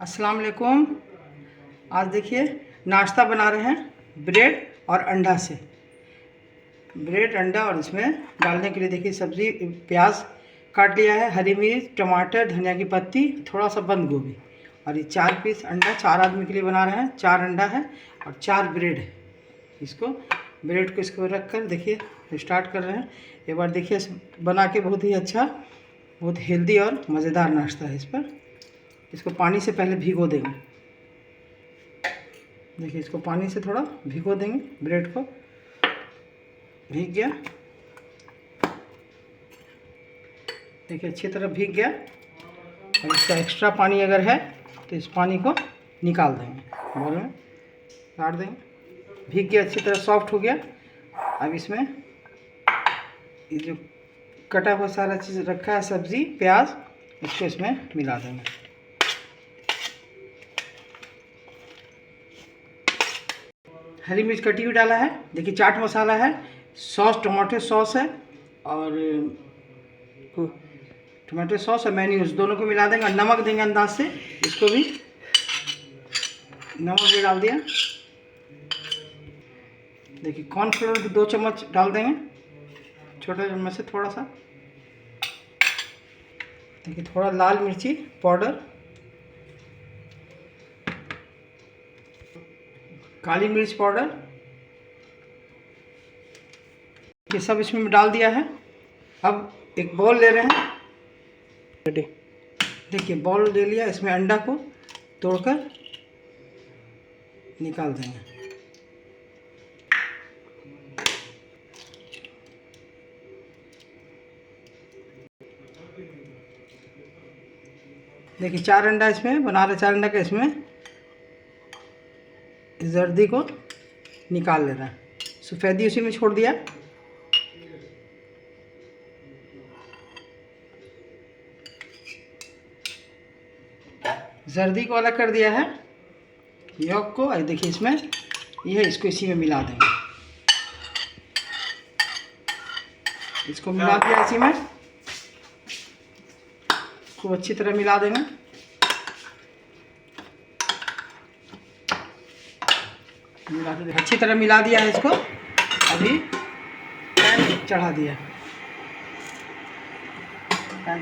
अस्सलाम वालेकुम। आज देखिए नाश्ता बना रहे हैं ब्रेड और अंडा से। ब्रेड अंडा और इसमें डालने के लिए देखिए सब्ज़ी प्याज काट लिया है, हरी मिर्च, टमाटर, धनिया की पत्ती, थोड़ा सा बंद गोभी और ये 4 पीस अंडा 4 आदमी के लिए बना रहे हैं। 4 अंडा है और 4 ब्रेड है। ब्रेड को इसको रख कर देखिए स्टार्ट कर रहे हैं। एक बार देखिए बना के बहुत ही अच्छा, बहुत हेल्दी और मज़ेदार नाश्ता है। इसको पानी से पहले भिगो देंगे। देखिए इसको पानी से थोड़ा भिगो देंगे। ब्रेड को भीग गया, देखिए अच्छी तरह भीग गया। और इसका एक्स्ट्रा पानी अगर है तो इस पानी को निकाल देंगे, बोल में काट देंगे। भीग गया, अच्छी तरह सॉफ्ट हो गया। अब इसमें ये जो कटा हुआ सारा चीज़ रखा है, सब्ज़ी प्याज, इसको इसमें मिला देंगे। हरी मिर्च कटी हुई डाला है। देखिए चाट मसाला है, सॉस टमाटो सॉस है और टमाटो सॉस और मेयोनीज दोनों को मिला देंगे। और नमक देंगे अंदाज से, इसको भी नमक भी डाल दिया। देखिए कॉर्नफ्लोर भी 2 चम्मच डाल देंगे, छोटे चम्मच से थोड़ा सा। देखिए थोड़ा लाल मिर्ची पाउडर, काली मिर्च पाउडर, ये सब इसमें डाल दिया है। अब एक बॉल ले रहे हैं। देखिए बॉल ले लिया, इसमें अंडा को तोड़कर निकाल देंगे। देखिए 4 अंडा इसमें बना रहे, 4 अंडा का इसमें जर्दी को निकाल ले रहा है। सफ़ेदी उसी में छोड़ दिया। जर्दी को अलग कर दिया है, यॉक को। देखिए इसमें ये है, इसको इसी में मिला देंगे। इसको मिला दिया इसी में, खूब अच्छी तरह मिला देंगे। अच्छी तरह मिला दिया है इसको। अभी पैन चढ़ा दिया, पैन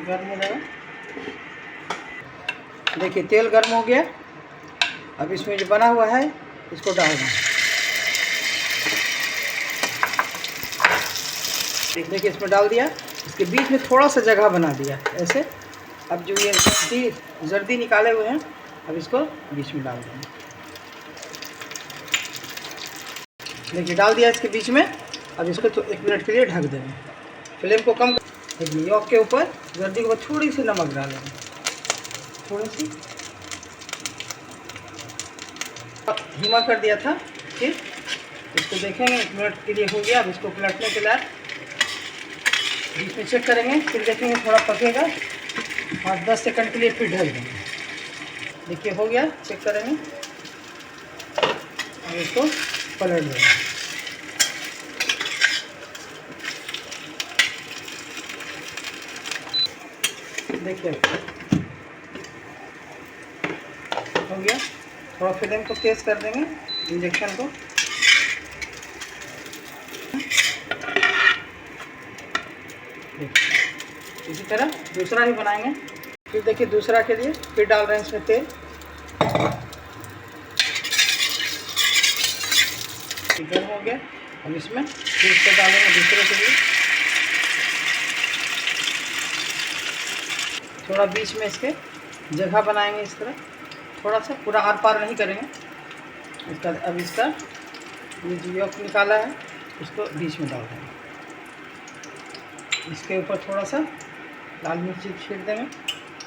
गर्म हो जाएगा। देखिए तेल गर्म हो गया। अब इसमें जो बना हुआ है इसको डाल दें। देखिए इसमें डाल दिया, इसके बीच में थोड़ा सा जगह बना दिया ऐसे। अब जो ये जर्दी निकाले हुए हैं, अब इसको बीच में डाल देंगे। देखिए डाल दिया इसके बीच में। अब इसको तो 1 मिनट के लिए ढक देंगे। फ्लेम को कम कर, यॉक के ऊपर जर्दी के ऊपर थोड़ी सी नमक डालेंगे, थोड़ी सी धीमा कर दिया था। फिर इसको देखेंगे 1 मिनट के लिए हो गया। अब इसको पलटने के बाद बीच में चेक करेंगे, फिर देखेंगे थोड़ा पकेगा और 10 सेकंड के लिए फिर ढक देंगे। देखिए हो गया, चेक करेंगे और इसको पलट देंगे। देखिए हो गया। थोड़ा फ्लेम को तेज कर देंगे, इंजेक्शन को। इसी तरह दूसरा ही बनाएंगे। फिर देखिए दूसरा के लिए फिर डाल रहे हैं इसमें तेल। गर्म हो गया। अब इसमें फिर इसको डालेंगे दूसरे के लिए। थोड़ा बीच में इसके जगह बनाएंगे इस तरह, थोड़ा सा, पूरा आर पार नहीं करेंगे इसका। अब इसका ये जो यॉक निकाला है इसको बीच में डाल देंगे। इसके ऊपर थोड़ा सा लाल मिर्ची छीट देंगे,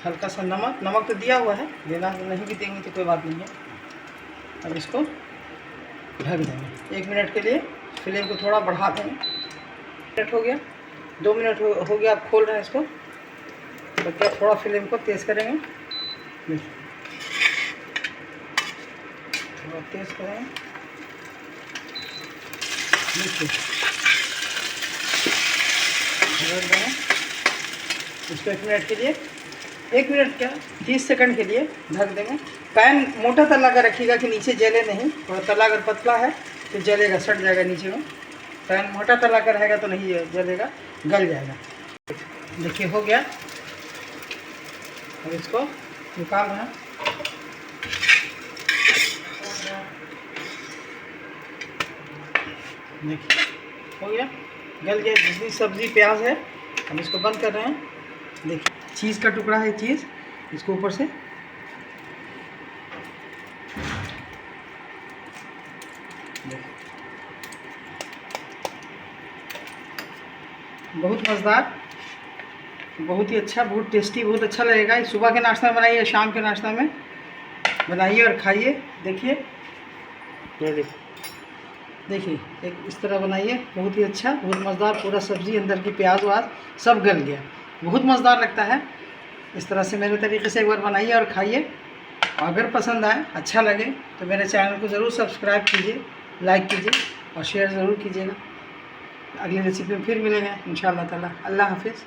हल्का सा नमक तो दिया हुआ है, देना नहीं भी देंगे तो कोई बात नहीं है। अब इसको ढक देंगे 1 मिनट के लिए। फ्लेम को थोड़ा बढ़ा देंगे। 1 मिनट हो गया, 2 मिनट हो गया। आप खोल रहे हैं इसको, तो क्या थोड़ा फ्लेम को तेज़ करेंगे, थोड़ा तेज़ करेंगे। इसको 1 मिनट के लिए 1 मिनट क्या 30 सेकंड के लिए ढक देंगे। पैन मोटा तला का रखिएगा कि नीचे जले नहीं, और तला अगर पतला है तो जलेगा, सट जाएगा नीचे में। पैन मोटा तला का रहेगा तो नहीं जलेगा, गल जाएगा। देखिए हो गया। अब इसको निकाल रहे हैं। देखिए हो गया, गल गया। जितनी सब्ज़ी प्याज है हम इसको बंद कर रहे हैं। देखिए चीज़ का टुकड़ा है, चीज़ इसको ऊपर से बहुत मज़ेदार, बहुत ही अच्छा, बहुत टेस्टी, बहुत अच्छा लगेगा। सुबह के नाश्ता में बनाइए, शाम के नाश्ता में बनाइए और खाइए। देखिए देखिए एक इस तरह बनाइए, बहुत ही अच्छा, बहुत मज़ेदार। पूरा सब्ज़ी अंदर की प्याज वाज सब गल गया, बहुत मज़ेदार लगता है। इस तरह से मेरे तरीके से एक बार बनाइए और खाइए। अगर पसंद आए, अच्छा लगे तो मेरे चैनल को ज़रूर सब्सक्राइब कीजिए, लाइक कीजिए और शेयर ज़रूर कीजिएगा। अगली रेसिपी में फिर मिलेंगे इंशाअल्लाह ताला। अल्लाह हाफिज़।